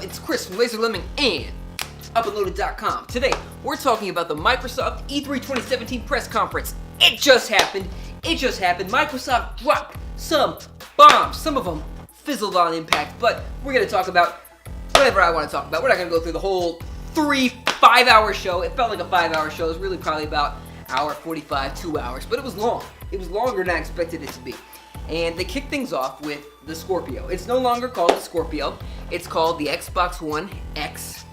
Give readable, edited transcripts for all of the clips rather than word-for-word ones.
up? It's Chris from Laser Lemon and UpandLoaded.com. Today, we're talking about the Microsoft E3 2017 press conference. It just happened. Microsoft dropped some bombs. Some of them fizzled on impact, but we're going to talk about whatever I want to talk about. We're not going to go through the whole 5-hour show. It felt like a 5-hour show. It was really probably about hour 45, 2 hours, but it was long. It was longer than I expected it to be. And they kicked things off with the Scorpio. It's no longer called the Scorpio. It's called the Xbox One X.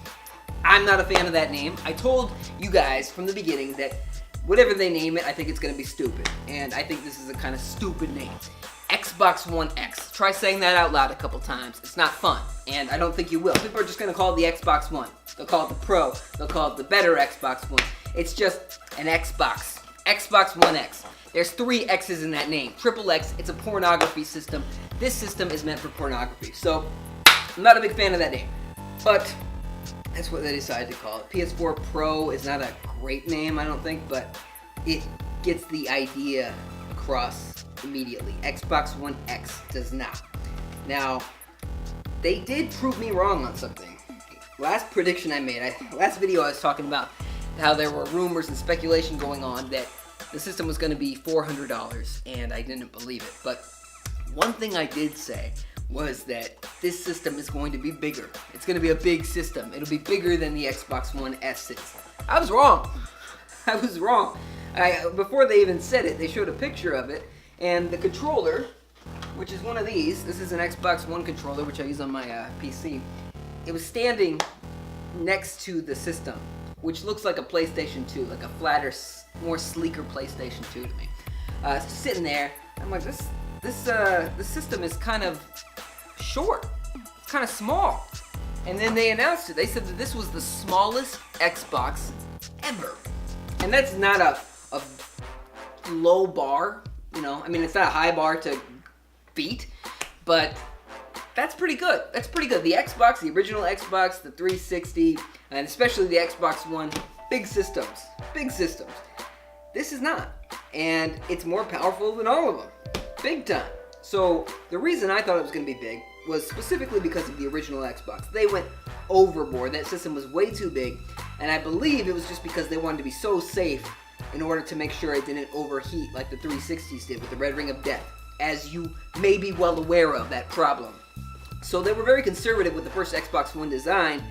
I'm not a fan of that name. I told you guys from the beginning that whatever they name it, I think it's going to be stupid. And I think this is a kind of stupid name. Xbox One X. Try saying that out loud a couple times. It's not fun. And I don't think you will. People are just going to call it the Xbox One. They'll call it the Pro. They'll call it the better Xbox One. It's just an Xbox. Xbox One X. There's 3 X's in that name. Triple X, it's a pornography system. This system is meant for pornography. So, I'm not a big fan of that name. But, that's what they decided to call it. PS4 Pro is not a great name, I don't think, but it gets the idea across immediately. Xbox One X does not. Now, they did prove me wrong on something. Last prediction I made, last video I was talking about how there were rumors and speculation going on that the system was going to be $400, and I didn't believe it. But one thing I did say was that this system is going to be bigger. It's going to be a big system. It'll be bigger than the Xbox One S is. I was wrong. Before they even said it, they showed a picture of it, and the controller, which is one of these, this is an Xbox One controller, which I use on my PC, it was standing next to the system, which looks like a PlayStation 2, like a flatter, more sleeker PlayStation 2 to me. It's just sitting there. I'm like, this system is kind of short. It's kind of small. And then they announced it. They said that this was the smallest Xbox ever. And that's not a low bar, you know. I mean, it's not a high bar to beat, but that's pretty good. The Xbox, the original Xbox, the 360, and especially the Xbox One, big systems. This is not. And it's more powerful than all of them. Big time. So the reason I thought it was going to be big was specifically because of the original Xbox. They went overboard. That system was way too big. And I believe it was just because they wanted to be so safe in order to make sure it didn't overheat like the 360s did with the red ring of death. As you may be well aware of that problem. So they were very conservative with the first Xbox One design,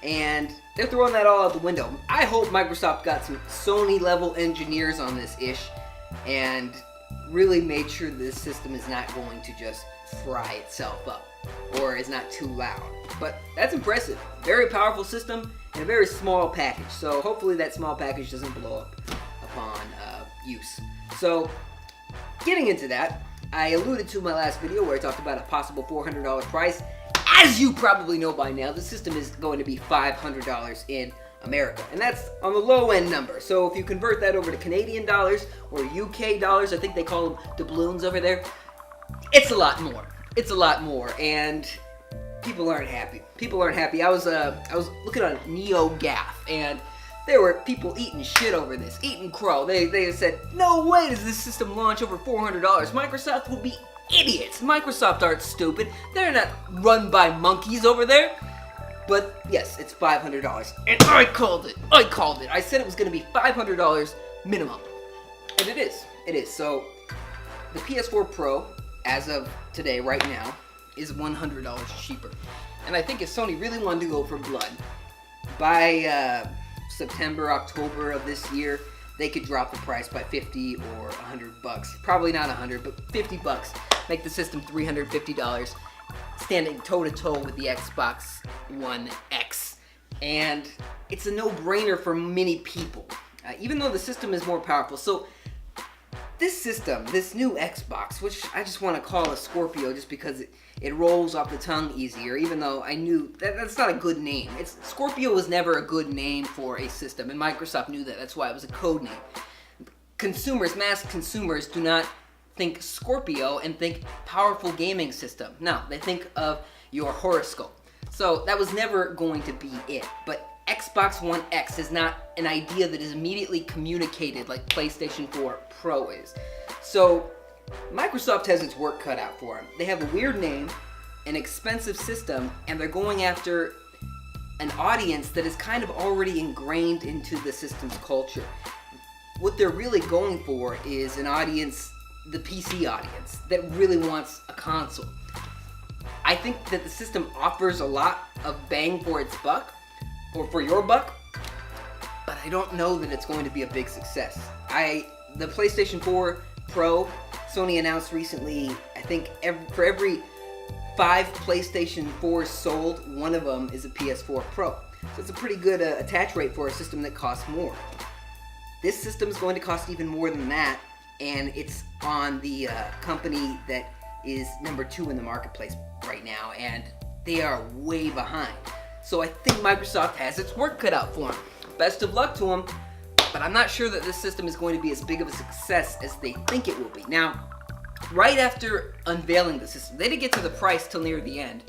and they're throwing that all out the window. I hope Microsoft got some Sony-level engineers on this ish, and really made sure this system is not going to just fry itself up, or is not too loud. But that's impressive. Very powerful system, and a very small package. So hopefully that small package doesn't blow up upon use. So, getting into that, I alluded to in my last video where I talked about a possible $400 price. As you probably know by now, the system is going to be $500 in America. And that's on the low end number. So if you convert that over to Canadian dollars or UK dollars, I think they call them doubloons over there, it's a lot more. And people aren't happy. I was looking on NeoGAF, and there were people eating shit over this, eating crow. They said, no way does this system launch over $400. Microsoft will be idiots. Microsoft aren't stupid. They're not run by monkeys over there. But yes, it's $500. And I called it. I said it was going to be $500 minimum. And it is. So the PS4 Pro, as of today, right now, is $100 cheaper. And I think if Sony really wanted to go for blood, by September, October of this year, they could drop the price by $50 or $100. Probably not $100, but $50. Make the system $350, standing toe-to-toe with the Xbox One X. And it's a no-brainer for many people, even though the system is more powerful. So this system, this new Xbox, which I just want to call a Scorpio just because it rolls off the tongue easier, even though I knew that's not a good name. Scorpio was never a good name for a system, and Microsoft knew that. That's why it was a code name. Mass consumers do not think Scorpio and think powerful gaming system. No, they think of your horoscope. So that was never going to be it. But Xbox One X is not an idea that is immediately communicated like PlayStation 4 Pro is. So Microsoft has its work cut out for them. They have a weird name, an expensive system, and they're going after an audience that is kind of already ingrained into the system's culture. What they're really going for is an audience, the PC audience, that really wants a console. I think that the system offers a lot of bang for its buck, or for your buck, but I don't know that it's going to be a big success. The PlayStation 4 Pro, Sony announced recently, I think for every 5 PlayStation 4s sold, one of them is a PS4 Pro. So it's a pretty good attach rate for a system that costs more. This system is going to cost even more than that, and it's on the company that is number 2 in the marketplace right now, and they are way behind. So I think Microsoft has its work cut out for them. Best of luck to them, but I'm not sure that this system is going to be as big of a success as they think it will be. Now, right after unveiling the system, they didn't get to the price till near the end,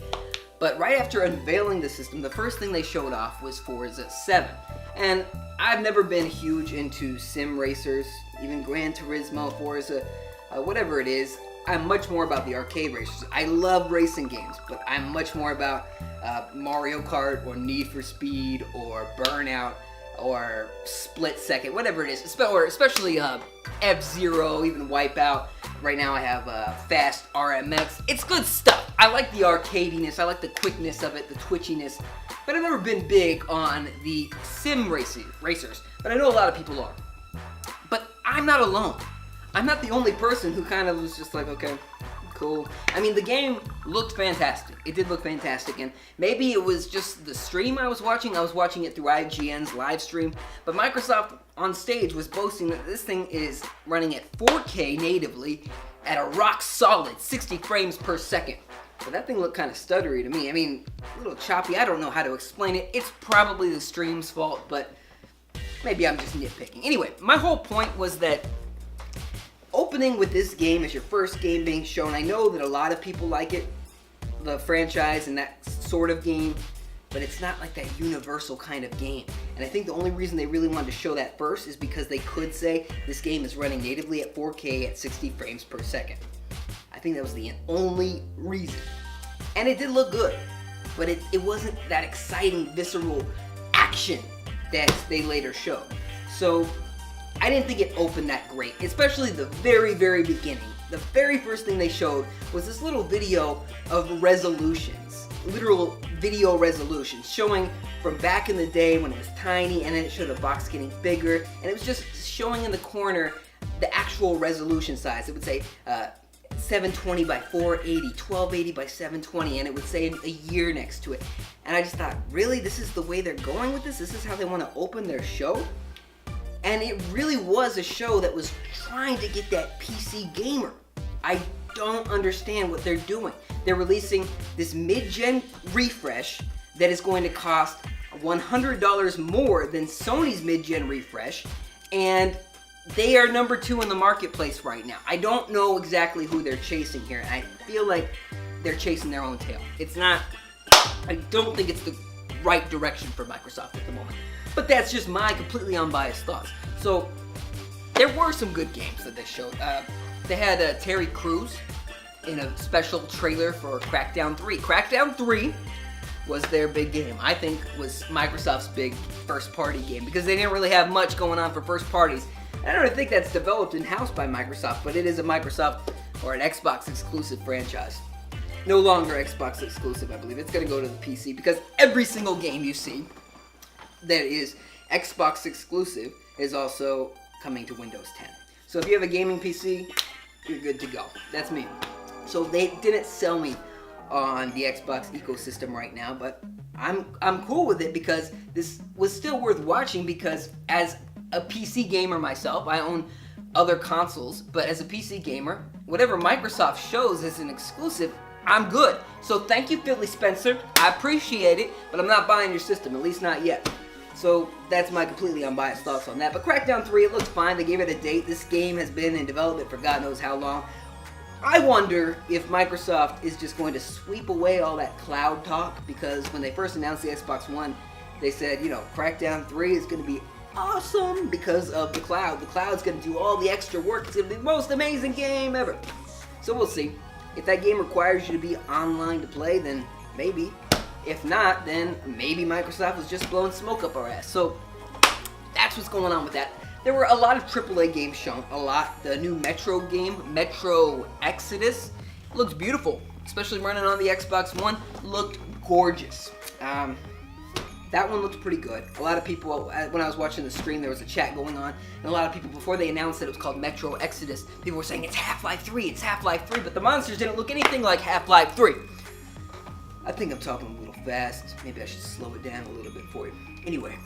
but right after unveiling the system, the first thing they showed off was Forza 7. And I've never been huge into sim racers, even Gran Turismo, Forza, whatever it is. I'm much more about the arcade racers. I love racing games, but I'm much more about Mario Kart or Need for Speed or Burnout or Split Second, whatever it is, or especially F-Zero, even Wipeout. Right now I have Fast RMX. It's good stuff. I like the arcadiness, I like the quickness of it, the twitchiness, but I've never been big on the sim racers, but I know a lot of people are. But I'm not alone. I'm not the only person who kind of was just like, okay, cool. I mean, the game looked fantastic. It did look fantastic, and maybe it was just the stream I was watching. I was watching it through IGN's live stream, but Microsoft on stage was boasting that this thing is running at 4K natively at a rock solid 60 frames per second. But that thing looked kind of stuttery to me. I mean, a little choppy. I don't know how to explain it. It's probably the stream's fault, but maybe I'm just nitpicking. Anyway, my whole point was that opening with this game as your first game being shown, I know that a lot of people like it, the franchise and that sort of game, but it's not like that universal kind of game. And I think the only reason they really wanted to show that first is because they could say this game is running natively at 4K at 60 frames per second. I think that was the only reason. And it did look good, but it wasn't that exciting, visceral action that they later showed. So I didn't think it opened that great, especially the very, very beginning. The very first thing they showed was this little video of resolutions, literal video resolutions, showing from back in the day when it was tiny, and then it showed the box getting bigger, and it was just showing in the corner the actual resolution size. It would say 720 by 480, 1280 by 720, and it would say a year next to it. And I just thought, really? This is the way they're going with this? This is how they want to open their show? And it really was a show that was trying to get that PC gamer. I don't understand what they're doing. They're releasing this mid-gen refresh that is going to cost $100 more than Sony's mid-gen refresh, and they are number 2 in the marketplace right now. I don't know exactly who they're chasing here, and I feel like they're chasing their own tail. I don't think it's the right direction for Microsoft at the moment. But that's just my completely unbiased thoughts. So, there were some good games that they showed. They had Terry Crews in a special trailer for Crackdown 3. Crackdown 3 was their big game. I think was Microsoft's big first-party game, because they didn't really have much going on for first parties. I don't think that's developed in-house by Microsoft, but it is a Microsoft or an Xbox exclusive franchise. No longer Xbox exclusive, I believe. It's going to go to the PC, because every single game you see that is Xbox exclusive is also coming to Windows 10. So if you have a gaming PC, you're good to go. That's me. So they didn't sell me on the Xbox ecosystem right now, but I'm cool with it, because this was still worth watching, because as a PC gamer myself, I own other consoles, but as a PC gamer, whatever Microsoft shows as an exclusive, I'm good. So thank you, Philly Spencer. I appreciate it, but I'm not buying your system, at least not yet. So that's my completely unbiased thoughts on that. But Crackdown 3, it looks fine. They gave it a date. This game has been in development for God knows how long. I wonder if Microsoft is just going to sweep away all that cloud talk, because when they first announced the Xbox One, they said, Crackdown 3 is going to be awesome because of the cloud. The cloud's going to do all the extra work. It's going to be the most amazing game ever. So we'll see. If that game requires you to be online to play, then maybe. If not, then maybe Microsoft was just blowing smoke up our ass. So that's what's going on with that. There were a lot of AAA games shown. The new Metro game, Metro Exodus, looks beautiful. Especially running on the Xbox One, looked gorgeous. That one looked pretty good. A lot of people, when I was watching the stream, there was a chat going on, and a lot of people, before they announced that it was called Metro Exodus, people were saying, it's Half-Life 3, it's Half-Life 3, but the monsters didn't look anything like Half-Life 3. I think I'm talking a little fast. Maybe I should slow it down a little bit for you. Anyway,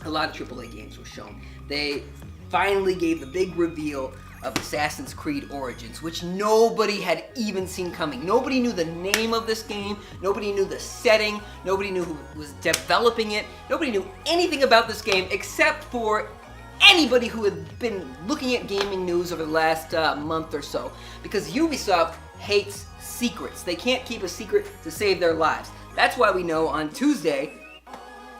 a lot of AAA games were shown. They finally gave the big reveal of Assassin's Creed Origins, which nobody had even seen coming. Nobody knew the name of this game, nobody knew the setting, nobody knew who was developing it, nobody knew anything about this game except for anybody who had been looking at gaming news over the last month or so, because Ubisoft hates secrets. They can't keep a secret to save their lives. That's why we know on Tuesday,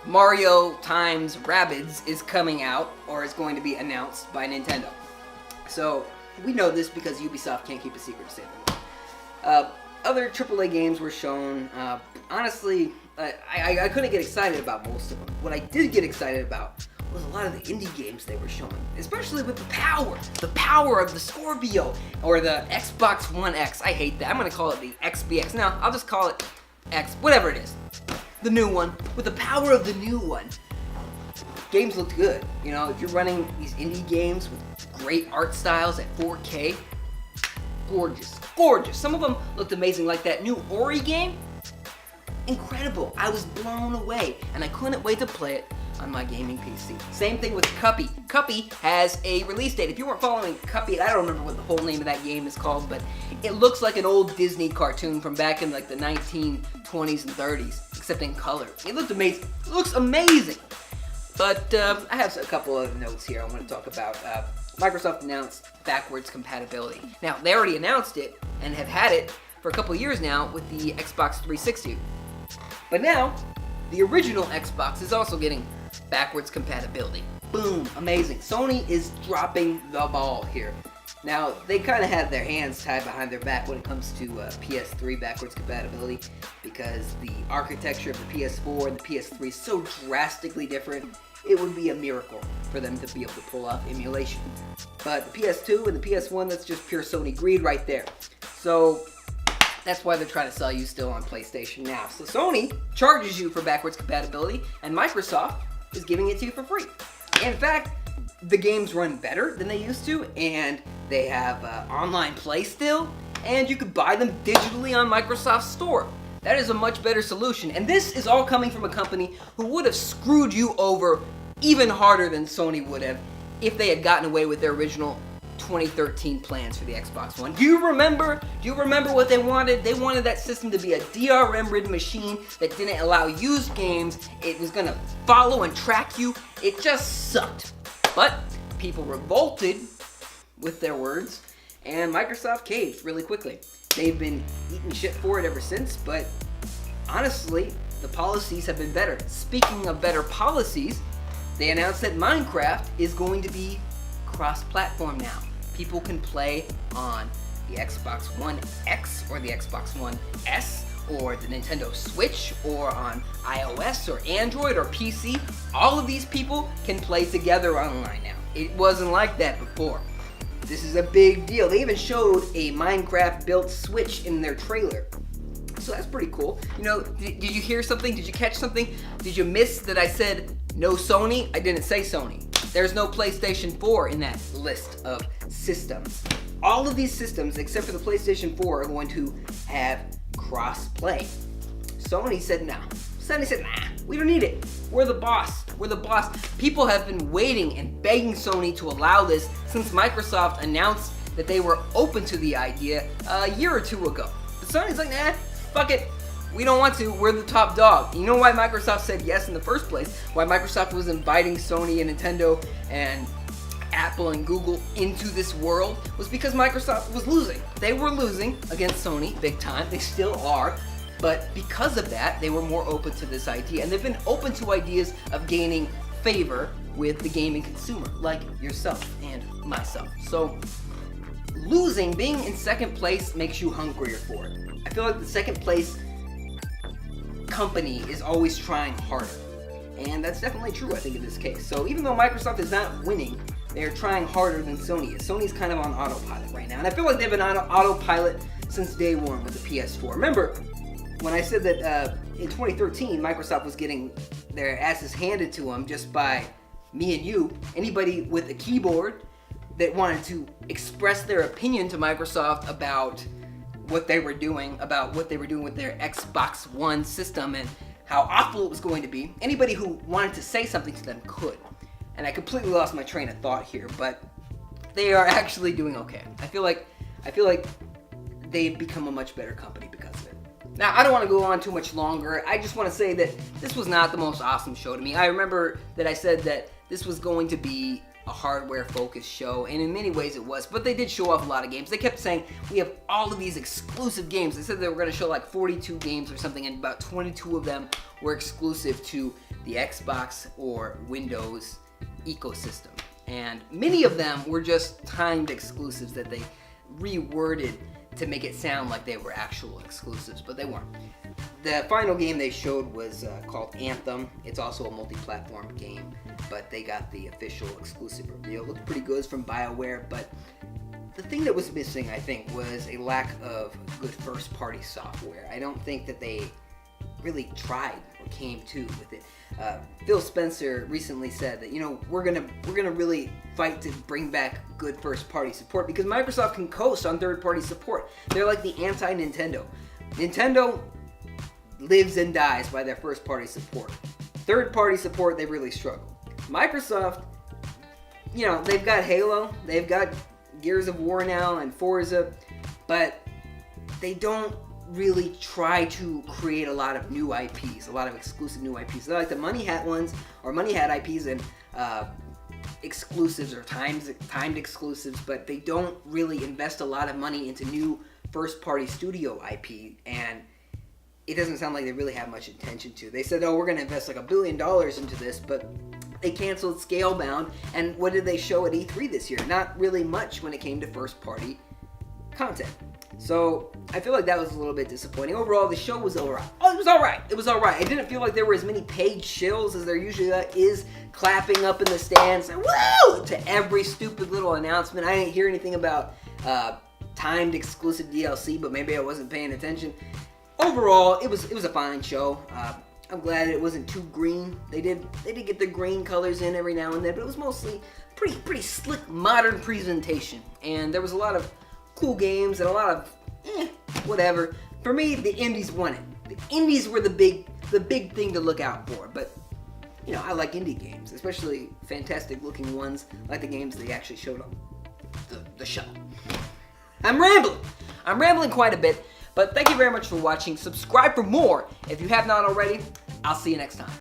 Mario x Rabbids is coming out, or is going to be announced by Nintendo. So, we know this because Ubisoft can't keep a secret to save their lives. Other AAA games were shown. Honestly, I couldn't get excited about most of them. What I did get excited about was a lot of the indie games they were showing, especially with the power of the Scorpio, or the Xbox One X. I hate that. I'm going to call it the XBX. No, I'll just call it X, whatever it is. The new one, with the power of the new one. Games looked good. You know, if you're running these indie games with great art styles at 4K, gorgeous, gorgeous. Some of them looked amazing, like that new Ori game. Incredible. I was blown away, and I couldn't wait to play it on my gaming PC. Same thing with Cuppy. Cuppy has a release date. If you weren't following Cuppy, I don't remember what the whole name of that game is called, but it looks like an old Disney cartoon from back in like the 1920s and 30s, except in color. It looked amazing. It looks amazing. But I have a couple of notes here I want to talk about. Microsoft announced backwards compatibility. Now, they already announced it and have had it for a couple of years now with the Xbox 360. But now, the original Xbox is also getting backwards compatibility. Boom, amazing. Sony is dropping the ball here. Now, they kind of have their hands tied behind their back when it comes to PS3 backwards compatibility, because the architecture of the PS4 and the PS3 is so drastically different, it would be a miracle for them to be able to pull off emulation. But the PS2 and the PS1, that's just pure Sony greed right there. So that's why they're trying to sell you still on PlayStation now. So Sony charges you for backwards compatibility, and Microsoft is giving it to you for free. In fact, the games run better than they used to, and they have online play still, and you could buy them digitally on Microsoft's store. That is a much better solution, and this is all coming from a company who would have screwed you over even harder than Sony would have if they had gotten away with their original 2013 plans for the Xbox One. Do you remember what they wanted? They wanted that system to be a DRM-ridden machine that didn't allow used games. It was gonna follow and track you. It just sucked. But people revolted with their words, and Microsoft caved really quickly. They've been eating shit for it ever since, but honestly, the policies have been better. Speaking of better policies, they announced that Minecraft is going to be cross-platform now. People can play on the Xbox One X or the Xbox One S or the Nintendo Switch or on iOS or Android or PC. All of these people can play together online now. It wasn't like that before. This is a big deal. They even showed a Minecraft-built Switch in their trailer. So that's pretty cool. You know, did you hear something? Did you catch something? Did you miss that I said no Sony? I didn't say Sony. There's no PlayStation 4 in that list of systems. All of these systems, except for the PlayStation 4, are going to have cross-play. Sony said no. Sony said, nah, we don't need it. We're the boss. We're the boss. People have been waiting and begging Sony to allow this since Microsoft announced that they were open to the idea a year or two ago. But Sony's like, nah, fuck it. We don't want to. We're the top dog. You know why Microsoft said yes in the first place? Why Microsoft was inviting Sony and Nintendo and Apple and Google into this world was because Microsoft was losing. They were losing against Sony big time. They still are. But because of that, they were more open to this idea. And they've been open to ideas of gaining favor with the gaming consumer, like yourself and myself. So losing, being in second place, makes you hungrier for it. I feel like the second place company is always trying harder. And that's definitely true, I think, in this case. So even though Microsoft is not winning, they're trying harder than Sony is. Sony's kind of on autopilot right now. And I feel like they've been on autopilot since day one with the PS4. Remember, when I said that in 2013, Microsoft was getting their asses handed to them just by me and you, anybody with a keyboard that wanted to express their opinion to Microsoft about what they were doing with their Xbox One system and how awful it was going to be. Anybody who wanted to say something to them could. And I completely lost my train of thought here, but they are actually doing okay. I feel like they've become a much better company because of it. Now, I don't want to go on too much longer. I just want to say that this was not the most awesome show to me. I remember that I said that this was going to be a hardware-focused show, and in many ways it was, but they did show off a lot of games. They kept saying, we have all of these exclusive games. They said they were going to show like 42 games or something, and about 22 of them were exclusive to the Xbox or Windows ecosystem. And many of them were just timed exclusives that they reworded to make it sound like they were actual exclusives, but they weren't. The final game they showed was called Anthem. It's also a multi-platform game, but they got the official exclusive reveal. It looked pretty good. It's from BioWare, but the thing that was missing, I think, was a lack of good first-party software. I don't think that they really tried or came to with it. Phil Spencer recently said that, we're gonna really fight to bring back good first-party support because Microsoft can coast on third-party support. They're like the anti-Nintendo. Nintendo lives and dies by their first-party support. Third-party support, they really struggle. Microsoft, they've got Halo, they've got Gears of War now and Forza, but they don't really try to create a lot of new IPs, a lot of exclusive new IPs. They're like the Money Hat ones, or Money Hat IPs and exclusives or timed exclusives, but they don't really invest a lot of money into new first-party studio IP, and it doesn't sound like they really have much intention to. They said, we're going to invest like $1 billion into this, but they canceled Scalebound, and what did they show at E3 this year? Not really much when it came to first-party content. So I feel like that was a little bit disappointing. Overall, the show was alright. It was alright. It was alright. I didn't feel like there were as many paid shills as there usually is, clapping up in the stands, and woo! To every stupid little announcement. I didn't hear anything about timed exclusive DLC, but maybe I wasn't paying attention. Overall, it was a fine show. I'm glad it wasn't too green. They did get the green colors in every now and then, but it was mostly pretty slick, modern presentation. And there was a lot of cool games and a lot of whatever. For me, the indies won it. The indies were the big thing to look out for. But I like indie games, especially fantastic looking ones like the games they actually showed on the show. I'm rambling quite a bit. But thank you very much for watching. Subscribe for more if you have not already. I'll see you next time.